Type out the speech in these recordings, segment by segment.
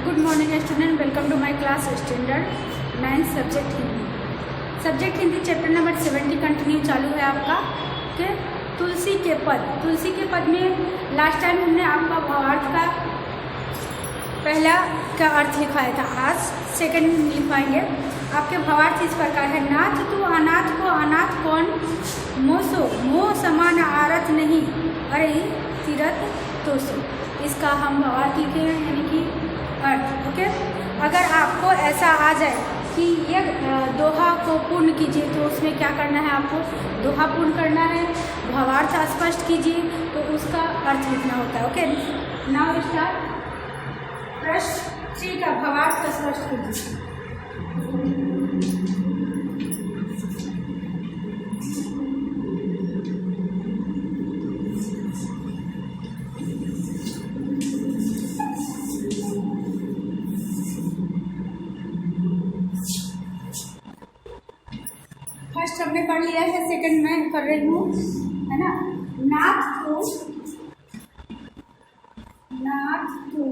Good morning student, welcome to my class standard 9 subject Hindi chapter number 70 continue चालू है आपका। Okay, तुलसी के पद में लास्ट टाइम हमने आपका भावार्थ का पहला का अर्थ लिखवाया था। आज सेकंड लिखवाएंगे। आपके भावार्थ इस प्रकार है। नाथ तू अनाथ को अनाथ कौन मोसो, मोह समान आरत नहीं अरे तीरथ तो सो। इसका हम भावार्थ लिखे हैं, यानी कि अर्थ। ओके, अगर आपको ऐसा आ जाए कि ये दोहा को पूर्ण कीजिए, तो उसमें क्या करना है, आपको दोहा पूर्ण करना है, भावार्थ स्पष्ट कीजिए, तो उसका अर्थ लिखना होता है। Okay, now start. प्रश्न 3 का भावार्थ स्पष्ट कीजिए। फर्स्ट हमने पढ़ लिया है, सेकंड मैं कर रही हूँ, है ना। नाथ तो अनाथ को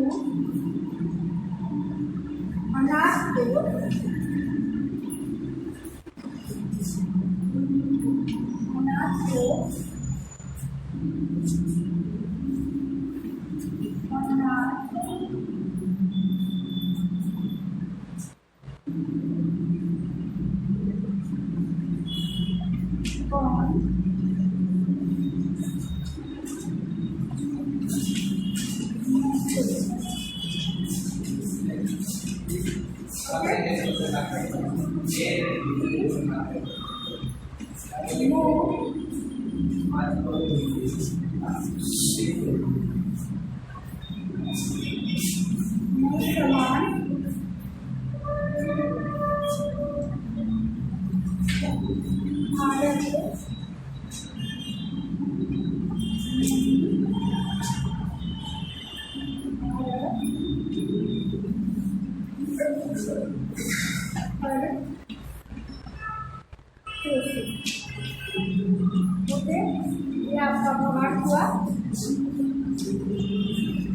ये आपका भावार्थ हुआ।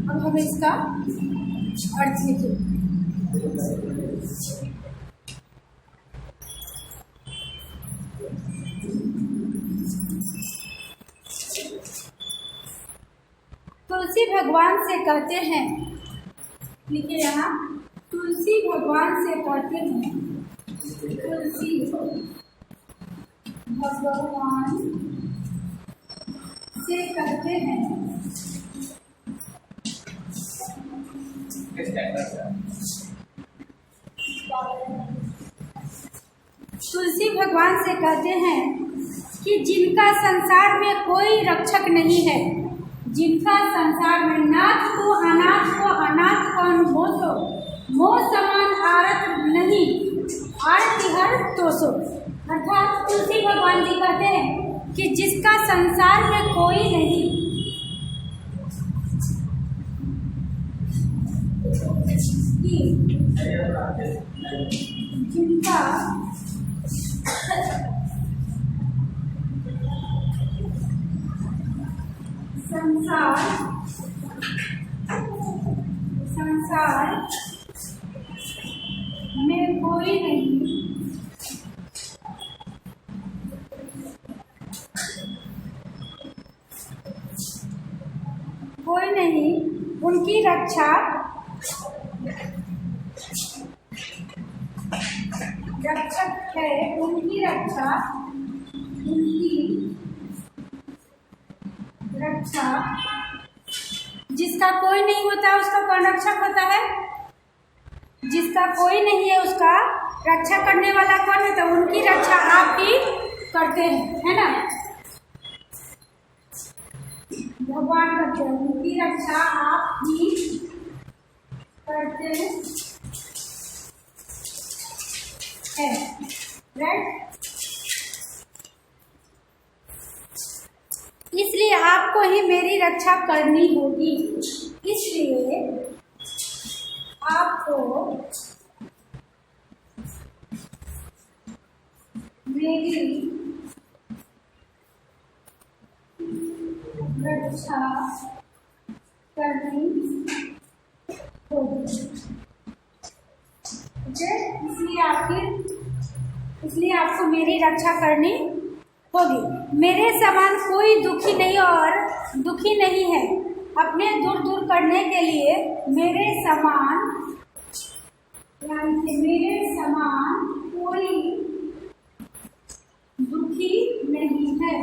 अब हमें इसका अर्थ लिखिए। तुलसी भगवान से कहते हैं, लिखिए यहाँ, तुलसी भगवान से कहते हैं, तुलसी भगवान से कहते हैं। तुलसी भगवान से कहते हैं कि जिनका संसार में कोई रक्षक नहीं है, जिनका संसार में नाथ को अनाथ कौन मोसो, मोह समान आरत नहीं आरती हर तोसो। अर्थात तुलसी भगवान जी कहते हैं कि जिसका संसार में कोई नहीं, जिनका संसार में कोई नहीं, उनकी रक्षा रक्षक है, उनकी रक्षा जिसका कोई नहीं होता उसका कौन रक्षक होता है, जिसका कोई नहीं है उसका रक्षा करने वाला कौन है, तो उनकी रक्षा आप ही करते हैं, है ना। भगवान करते हैं, उनकी रक्षा आप ही करते हैं, राइट। इसलिए आपको ही मेरी रक्षा करनी होगी, इसलिए आपको मेरी रक्षा करनी होगी। इसलिए आपको मेरी रक्षा करनी होगी। मेरे समान कोई दुखी नहीं और दुखी नहीं है। अपने दूर करने के लिए मेरे समान कोई दुखी नहीं है।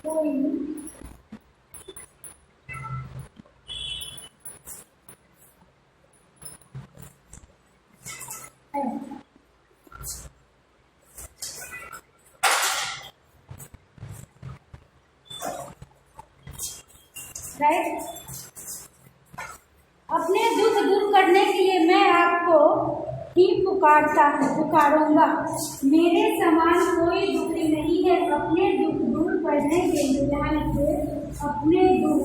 कोई राइट। अपने दुख दूर करने के लिए मैं आपको ही पुकारूंगा। मेरे समान कोई दुखी नहीं है। अपने दुख दूर करने के लिए अपने दुख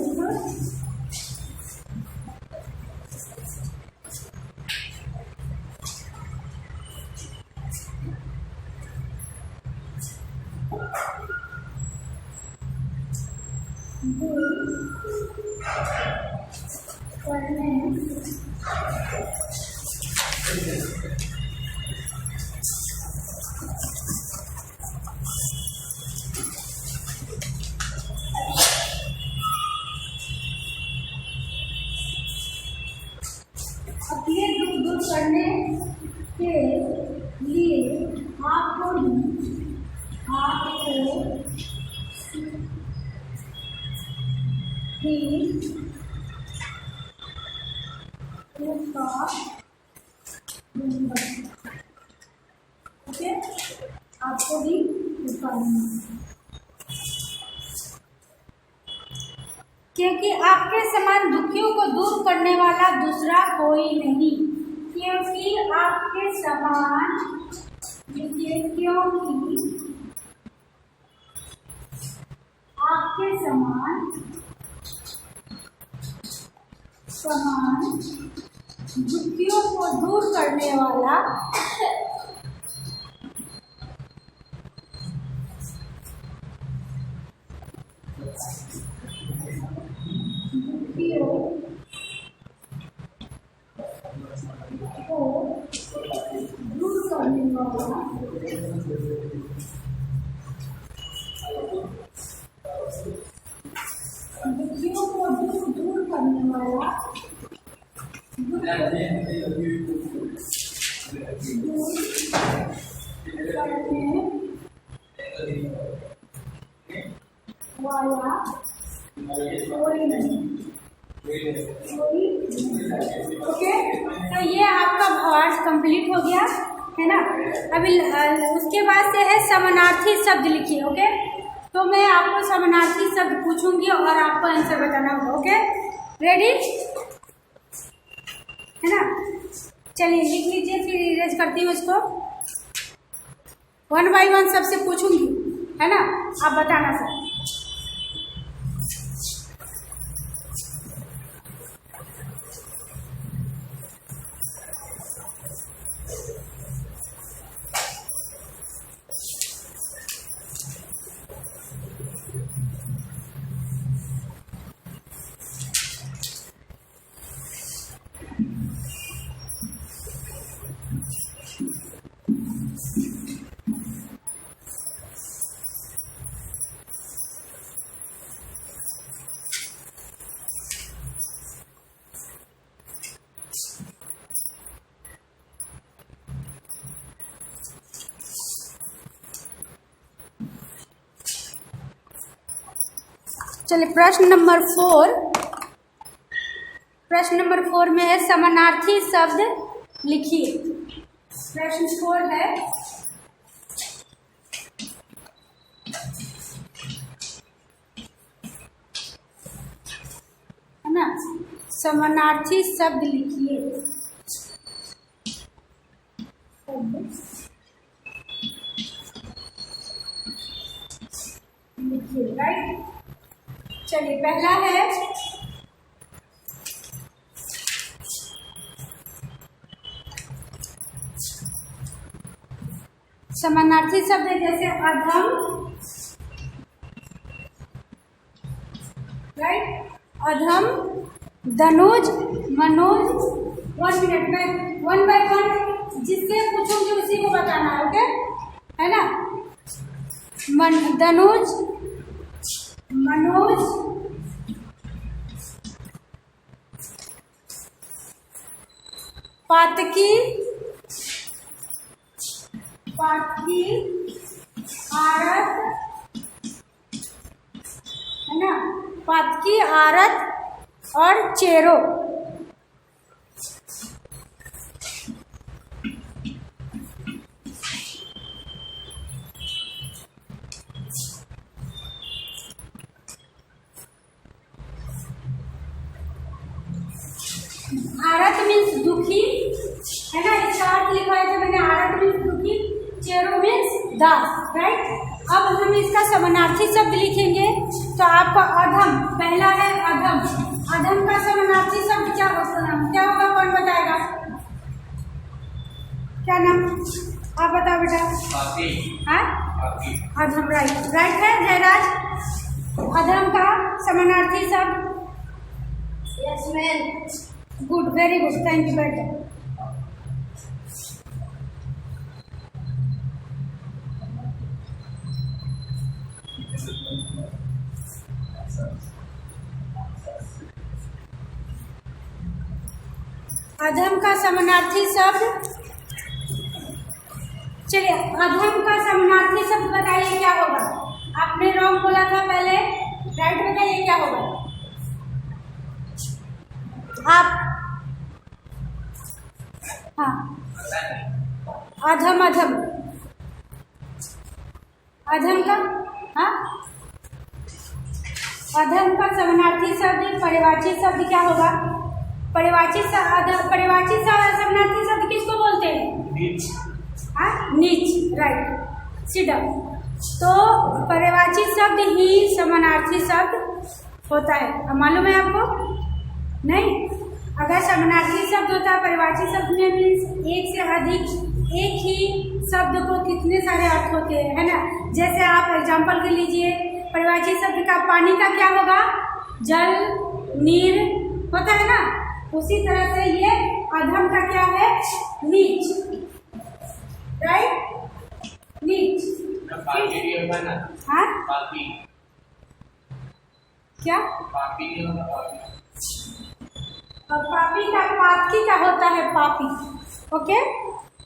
अपने दुख दूर करने के लिए आपको भी क्योंकि आपके समान दुखियों को दूर करने वाला दूसरा कोई नहीं। क्योंकि आपके समान दुखियों को दूर करने वाला ओके। तो ये आपका भावार्थ कंप्लीट हो गया है ना। अभी उसके बाद से है समानार्थी शब्द लिखिए। ओके, तो मैं आपको समानार्थी शब्द पूछूंगी और आपको आंसर बताना होगा। ओके, रेडी है ना। चलिए लिख लीजिए, फिर इरेज करती हूँ इसको। 1 बाय 1 सबसे पूछूंगी, है ना, आप बताना सर। चलिए प्रश्न नंबर 4। प्रश्न नंबर 4 में है समानार्थी शब्द लिखिए। प्रश्न 4 है ना, समानार्थी शब्द लिखिए। राइट। चलिए पहला है समानार्थी शब्द है जैसे अधम, राइट, अधम दनुज, मनोज। 1 मिनट में 1 बाय 1 जिससे पूछूंगी उसी को बताना है, ओके, है ना। दनुज, मनोज, पातकी, पातकी, आरत, है ना, पातकी, आरत और चेरो। आरत मीन्स दुखी, है ना, इसका अर्थ लिखवाया था मैंने। आरत मीन्स दुखी, चेरो मीन्स दास, राइट। अब हम इसका समानार्थी शब्द लिखेंगे तो आपका अधम, पहला है अधम। अधम का समानार्थी शब्द क्या होगा, कौन बताएगा? क्या नाम, आप बताओ बेटा। हाँ, अधम, राइट, राइट है जयराज। अधम का समानार्थी शब्द, yes ma'am, good, very good, thank you बेटा। अधम का समानार्थी शब्द, चलिए अधम का समानार्थी शब्द बताइए क्या होगा। आपने रॉन्ग बोला था पहले, राइट बताइए क्या होगा। आप, हाँ, अधम, अधम, अधम का, हाँ, अधम का समानार्थी शब्द, परिवाची शब्द क्या होगा? परिवाची समानार्थी शब्द किसको बोलते हैं? नीच, हाँ, नीच, राइट, सिट डाउन। तो परिवाची शब्द ही समानार्थी शब्द होता है, अब मालूम है आपको? नहीं, अगर समानार्थी शब्द होता है परिवाची शब्द में मीन्स एक से अधिक, एक ही शब्द को कितने सारे अर्थ होते हैं, है ना। जैसे आप एग्जांपल के लीजिए, परिवाची शब्द का पानी का क्या होगा? जल, नीर होता है ना। उसी तरह से ये अधम का क्या है? नीच, राइट, नीच। हाँ, क्या? और पापी का, पापकी का होता है पापी, ओके।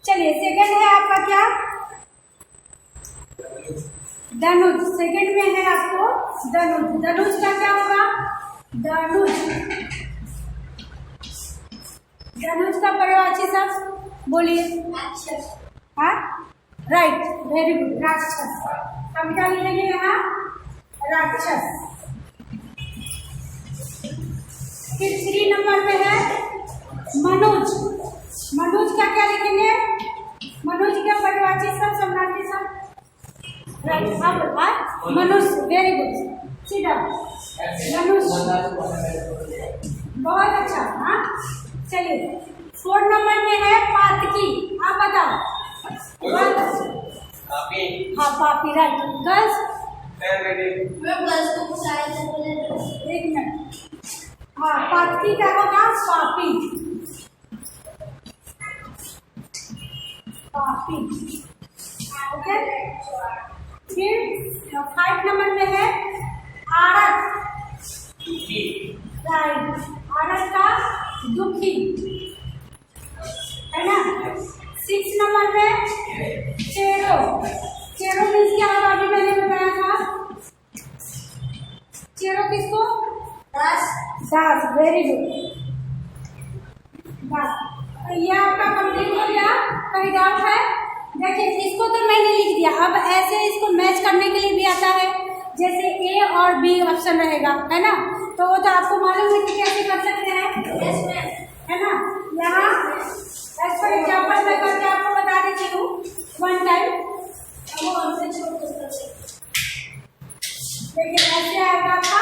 चलिए सेकंड है आपका क्या? धनुज। सेकंड में है आपको धनुज। धनुज का क्या होगा? धनुज, धनुज का परिवाची शब्द बोलिए। हाँ, राइट, वेरी गुड, राक्षस। हम क्या लिखेंगे यहाँ? राक्षस। फिर 3 नंबर पे है मनोज। मनोज का क्या लिखेंगे? मनोज का परिवाची शब्द, समानार्थी शब्द, राइट। अब Manoj, very good, seat down. Manoj, बहुत अच्छा, हाँ। चलिए 4 नंबर में है पातकी। आप बताओ। हाँ, पापी, राइट। गर्ल्स, एक मिनट, हाँ, पातकी का होगा पापी, पापी, ओके। फिर 5 नंबर में है आरत, राइट, आरत का दुखी, है ना। 6 नंबर में चेरो। चेरो मीन्स क्या होगा? अभी मैंने बताया था, चेरो किसको? दास, दास, वेरी गुड, दास। ये आपका कंप्लीट हो गया। कोई डाउट है? देखिए इसको तो मैंने लिख दिया, अब ऐसे इसको मैच करने के लिए भी आता है, जैसे ए और बी ऑप्शन रहेगा, है ना। तो वो तो आपको मालूम है कि कैसे कर सकते हैं, है ना। यहाँ एज फॉर एग्जाम्पल मैं करके आपको बता देती हूँ 1 टाइम। देखिए ऐसे आएगा आपका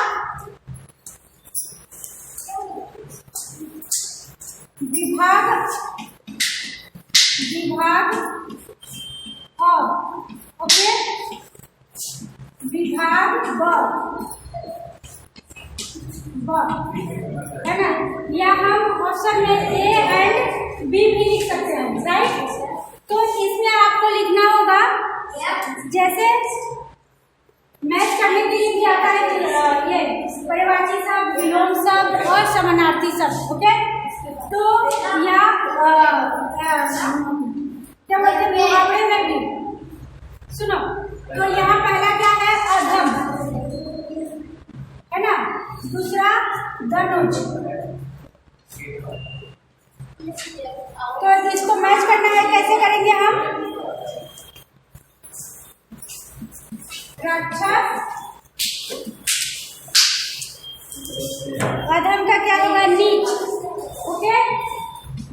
विभाग, विभाग, ओके, विभाग ब, ब, है ना। या हम ऑप्शन में ए एंड बी भी लिख सकते हैं, राइट। तो इसमें आपको लिखना होगा, जैसे मैच करने के लिए भी आता है ये परिवाची शब्द, विलोम शब्द और समानार्थी शब्द, ओके। तो या क्या बोलते हैं मुहावरे में भी सुनो। तो यहाँ पहला क्या है, अधम, है ना। दूसरा धनुष। तो इसको मैच करना है, कैसे करेंगे हम, राक्षस, अधम का क्या होगा, नीच, ओके।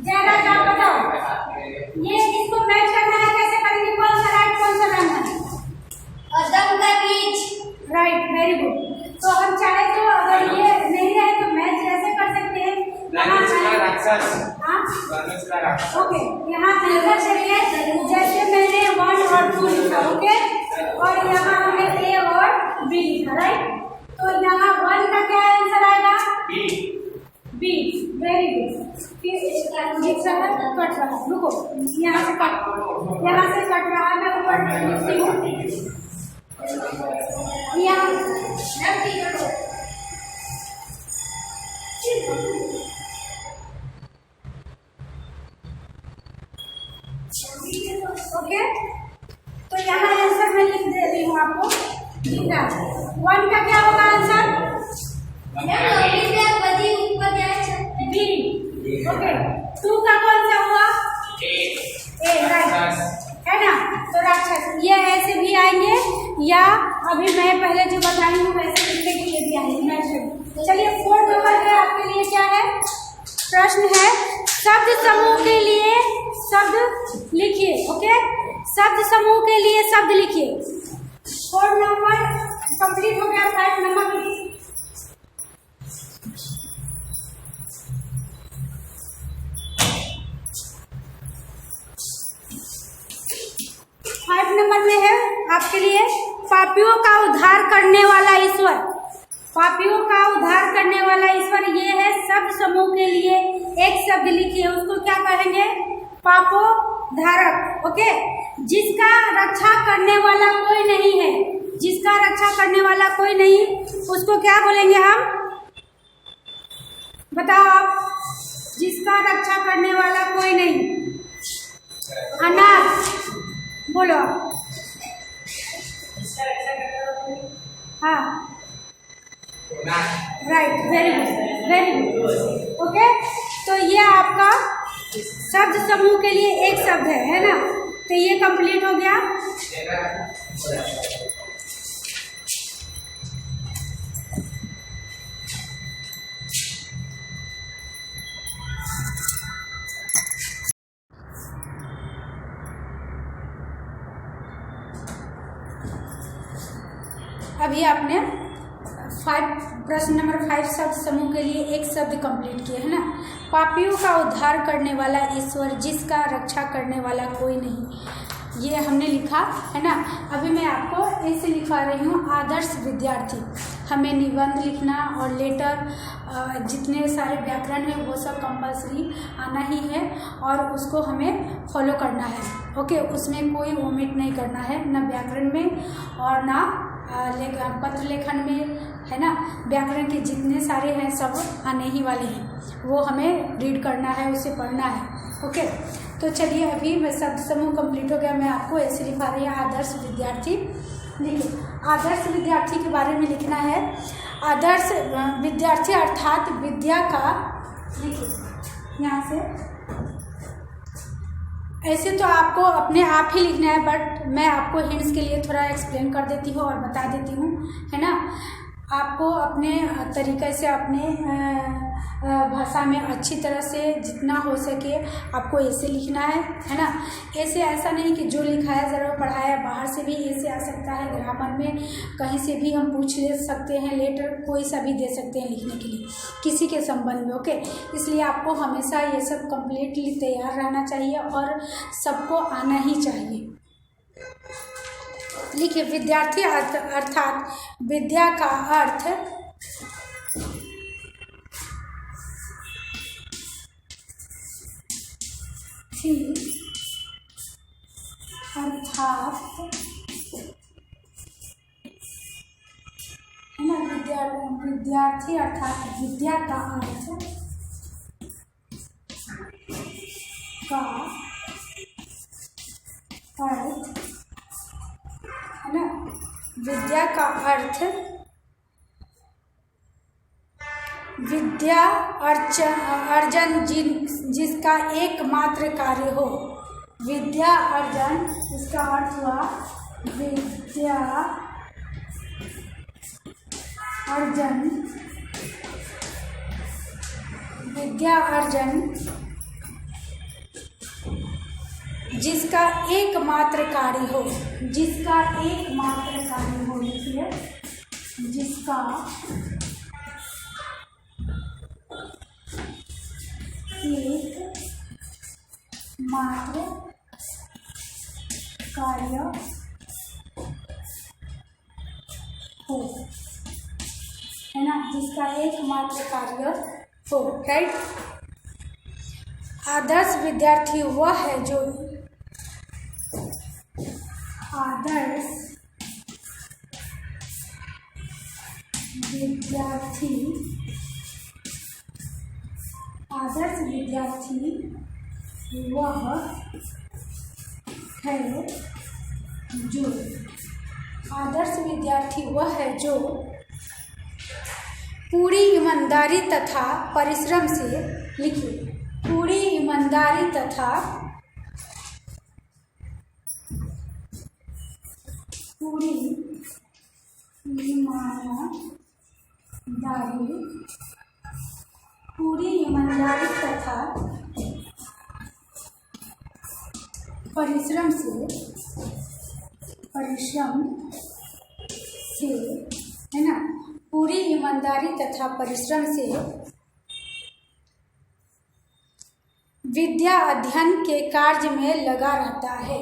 ज्यादा क्या बताओ, ये इसको मैच करना है, कैसे करेंगे, कौन सा राइट कौन सा रंग है, अधम का नीच, राइट, वेरी गुड। तो हम चाहे तो अगर ये नहीं रहे तो मैच ऐसे कर सकते हैं, ओके। यहाँ आंसर चलिए, जैसे मैंने 1 और 2 लिखा, ओके, और यहाँ हमने ए और बी लिखा, राइट। तो यहाँ 1 का क्या आंसर आएगा, बी, वेरी गुड। कट रहा, रुको, यहाँ से कट रहा है, मैं ऊपर लिखती हूँ, यहाँ ओके। तो यहाँ आंसर मैं लिख दे रही हूँ आपको, लिख रहा 1 का क्या होगा आंसर, बी, ओके। 2 का कौन सा हुआ, ए, राइट, है ना। तो राक्षस, ये ऐसे भी आएंगे या अभी मैं पहले जो बताई हूँ वैसे लिखने के लिए भी आएंगे। चलिए 4 नंबर है आपके लिए, क्या है, प्रश्न है, शब्द समूह के लिए शब्द लिखिए, ओके। शब्द समूह के लिए शब्द लिखिए। 4 नंबर कंप्लीट हो गया, 5 नंबर लिखिए। 5 नंबर में है आपके लिए, पापियों का उद्धार करने वाला ईश्वर। पापियों का उद्धार करने वाला ईश्वर, ये है शब्द समूह के लिए एक शब्द लिखिए, उसको क्या कहेंगे, पापोद्धारक, ओके। जिसका रक्षा करने वाला कोई नहीं है, जिसका रक्षा करने वाला कोई नहीं, उसको क्या बोलेंगे हम, बताओ आप, जिसका रक्षा करने वाला कोई नहीं, अनाथ, बोलो। हाँ, right, very good, very good, okay. तो ये आपका शब्द समूह के लिए एक शब्द है ना। तो ये कंप्लीट हो गया। अभी आपने प्रश्न नंबर 5 शब्द समूह के लिए एक शब्द कंप्लीट किए, है ना। पापियों का उद्धार करने वाला ईश्वर, जिसका रक्षा करने वाला कोई नहीं, ये हमने लिखा, है ना। अभी मैं आपको ऐसे लिखा रही हूँ, आदर्श विद्यार्थी। हमें निबंध लिखना और लेटर, जितने सारे व्याकरण है वो सब कंपलसरी आना ही है और उसको हमें फॉलो करना है, ओके। उसमें कोई ओमिट नहीं करना है, ना व्याकरण में और ना पत्र लेखन में, है ना। व्याकरण के जितने सारे हैं सब आने ही वाले हैं, वो हमें रीड करना है, उसे पढ़ना है, ओके। तो चलिए अभी मैं शब्द समूह कंप्लीट हो गया, मैं आपको ऐसे लिखा रही हूँ, आदर्श विद्यार्थी। देखिए, आदर्श विद्यार्थी के बारे में लिखना है। आदर्श विद्यार्थी अर्थात विद्या का, देखिए यहाँ से, ऐसे तो आपको अपने आप ही लिखना है, बट मैं आपको हिंट्स के लिए थोड़ा एक्सप्लेन कर देती हूँ और बता देती हूँ, है ना। आपको अपने तरीके से, अपने भाषा में अच्छी तरह से जितना हो सके आपको ऐसे लिखना है ना। ऐसे ऐसा नहीं कि जो लिखाया ज़रा पढ़ाया, बाहर से भी ऐसे आ सकता है, ग्रामर में कहीं से भी हम पूछ ले सकते हैं, लेटर कोई सा भी दे सकते हैं लिखने के लिए किसी के संबंध में, ओके। इसलिए आपको हमेशा ये सब कम्प्लीटली तैयार रहना चाहिए और सबको आना ही चाहिए। लिखिए, विद्यार्थी अर्थात विद्या का अर्थ अर्थात है ना, विद्यार्थी अर्थात विद्या का अर्थ है ना, विद्या का अर्थ विद्या अर्जन जिसका एकमात्र कार्य हो। विद्या अर्जन, इसका अर्थ हुआ विद्या अर्जन जिसका एकमात्र कार्य हो, जिसका एकमात्र कार्य हो, लिखिए जिसका एकमात्र कार्य हो, है ना, जिसका एकमात्र कार्य हो, राइट। आदर्श विद्यार्थी वह है जो आदर्श विद्यार्थी वह है जो आदर्श विद्यार्थी वह है जो पूरी ईमानदारी तथा परिश्रम से, लिखिए पूरी ईमानदारी तथा परिश्रम से है ना, पूरी ईमानदारी तथा परिश्रम से विद्या अध्ययन के कार्य में लगा रहता है।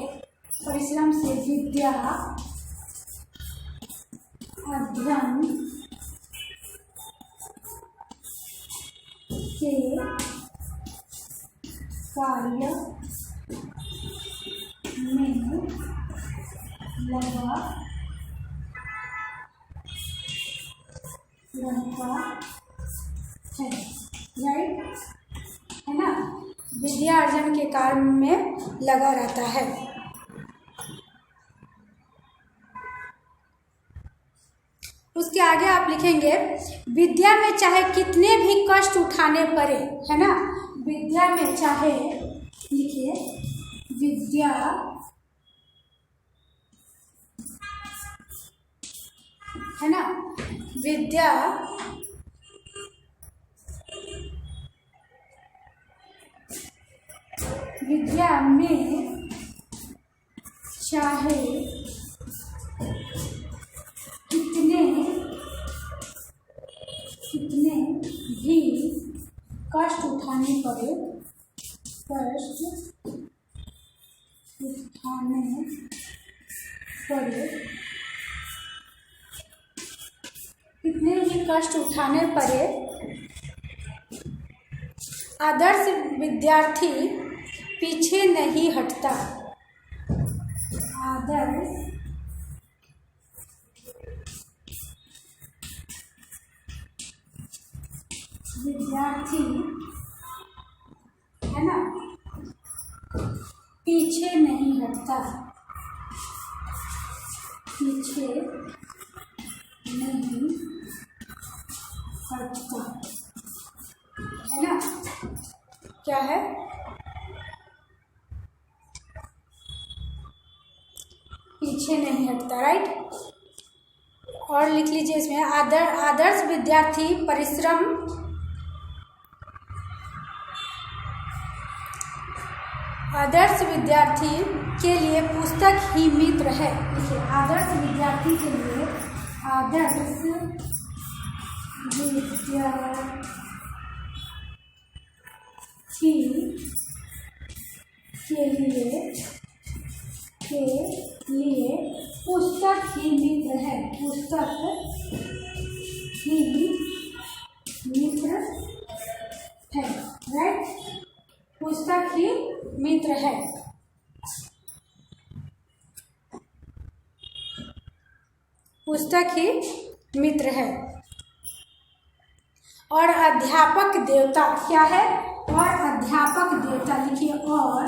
परिश्रम से विद्या अध्ययन के कार्य में लगा रहता है, राइट, है ना, विद्या अर्जन के कार्य में लगा रहता है। उसके आगे आप लिखेंगे विद्या में चाहे कितने भी कष्ट उठाने पड़े, है ना, विद्या में चाहे, लिखिए विद्या है ना, विद्या में चाहे कितने भी कष्ट उठाने पड़े, कितने भी कष्ट उठाने पड़े, आदर्श विद्यार्थी पीछे नहीं हटता। आदर्श विद्यार्थी है ना, पीछे नहीं हटता, पीछे नहीं हटता, है ना, क्या है, पीछे नहीं हटता, राइट। और लिख लीजिए इसमें आदर्श विद्यार्थी परिश्रम आदर्श विद्यार्थी के लिए पुस्तक ही मित्र है। देखिए आदर्श विद्यार्थी के लिए, आदर्श विद्यार्थी के लिए पुस्तक ही मित्र है, पुस्तक ही मित्र है, राइट, पुस्तक ही मित्र है। पुस्तक ही मित्र है। और अध्यापक देवता क्या है? और अध्यापक देवता लिखिए, और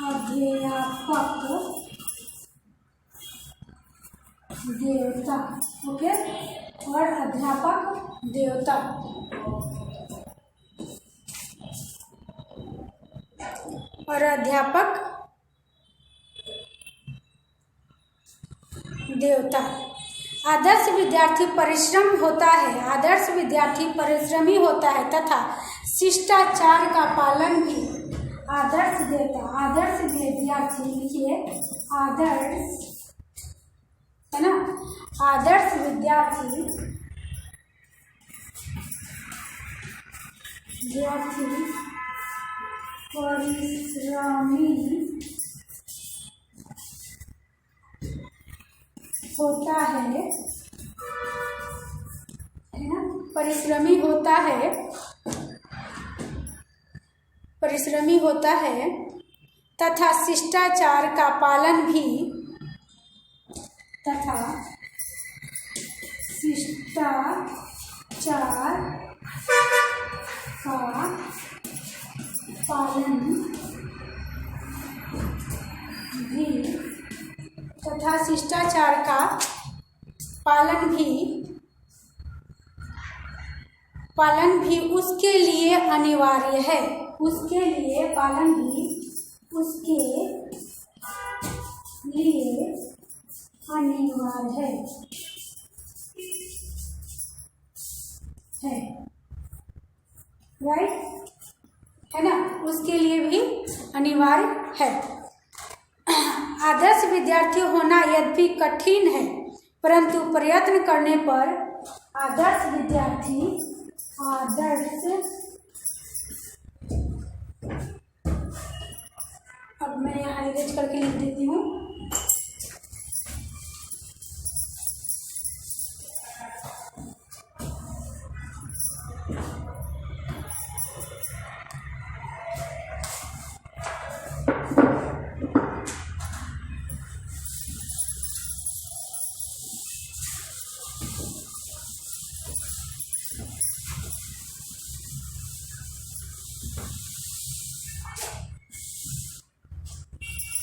अध्यापक देवता। ओके, और अध्यापक देवता। और अध्यापक देवता। आदर्श विद्यार्थी परिश्रम होता है, आदर्श विद्यार्थी परिश्रमी होता है तथा शिष्टाचार का पालन भी। आदर्श देवता, आदर्श विद्यार्थी लिखिए, आदर्श है ना, आदर्श विद्यार्थी परिश्रमी होता है ना, परिश्रमी होता है, परिश्रमी होता है तथा शिष्टाचार का पालन भी, तथा शिष्टाचार का पालन भी, तथा शिष्टाचार का पालन भी उसके लिए अनिवार्य है। उसके लिए पालन भी उसके लिए अनिवार्य है, राइट है ना, उसके लिए भी अनिवार्य है। आदर्श विद्यार्थी होना यद्यपि कठिन है, परंतु प्रयत्न करने पर आदर्श विद्यार्थी, अब मैं यहाँ इरेज करके लिख देती हूँ।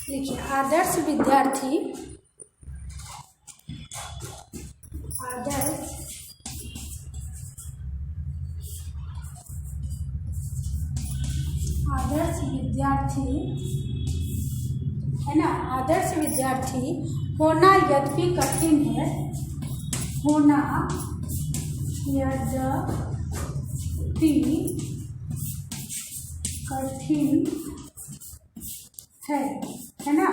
देखिए, आदर्श विद्यार्थी, आदर्श विद्यार्थी है ना, आदर्श विद्यार्थी होना यद्यपि कठिन है, होना यद्यपि कठिन है ना,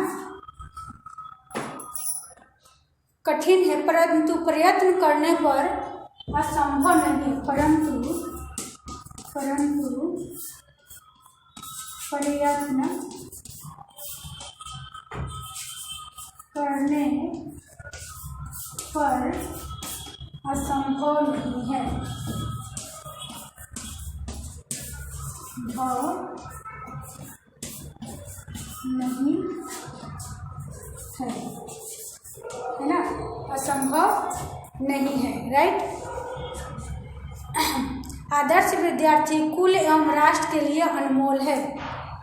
कठिन है, परंतु प्रयत्न करने पर असंभव नहीं, परंतु प्रयत्न करने पर असंभव नहीं है, नहीं है ना, असंभव नहीं है, राइट। आदर्श विद्यार्थी कुल एवं राष्ट्र के लिए अनमोल है।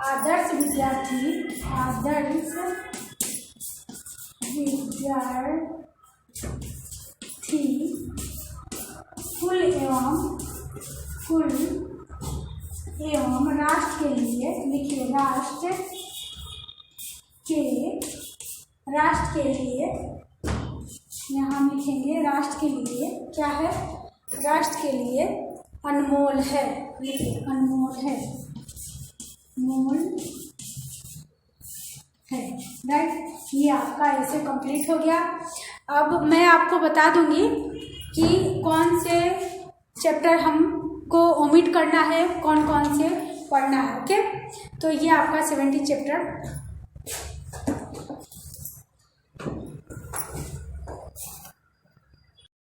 आदर्श विद्यार्थी, आदर्श विद्यार्थी कुल एवं राष्ट्र के लिए, लिखिए राष्ट्र के लिए, यहाँ लिखेंगे राष्ट्र के लिए क्या है, राष्ट्र के लिए अनमोल है, लिखिए अनमोल है, मोल है, राइट। ये आपका ऐसे कंप्लीट हो गया। अब मैं आपको बता दूंगी कि कौन से चैप्टर हमको ओमिट करना है, कौन कौन से पढ़ना है। ओके, तो ये आपका 70 चैप्टर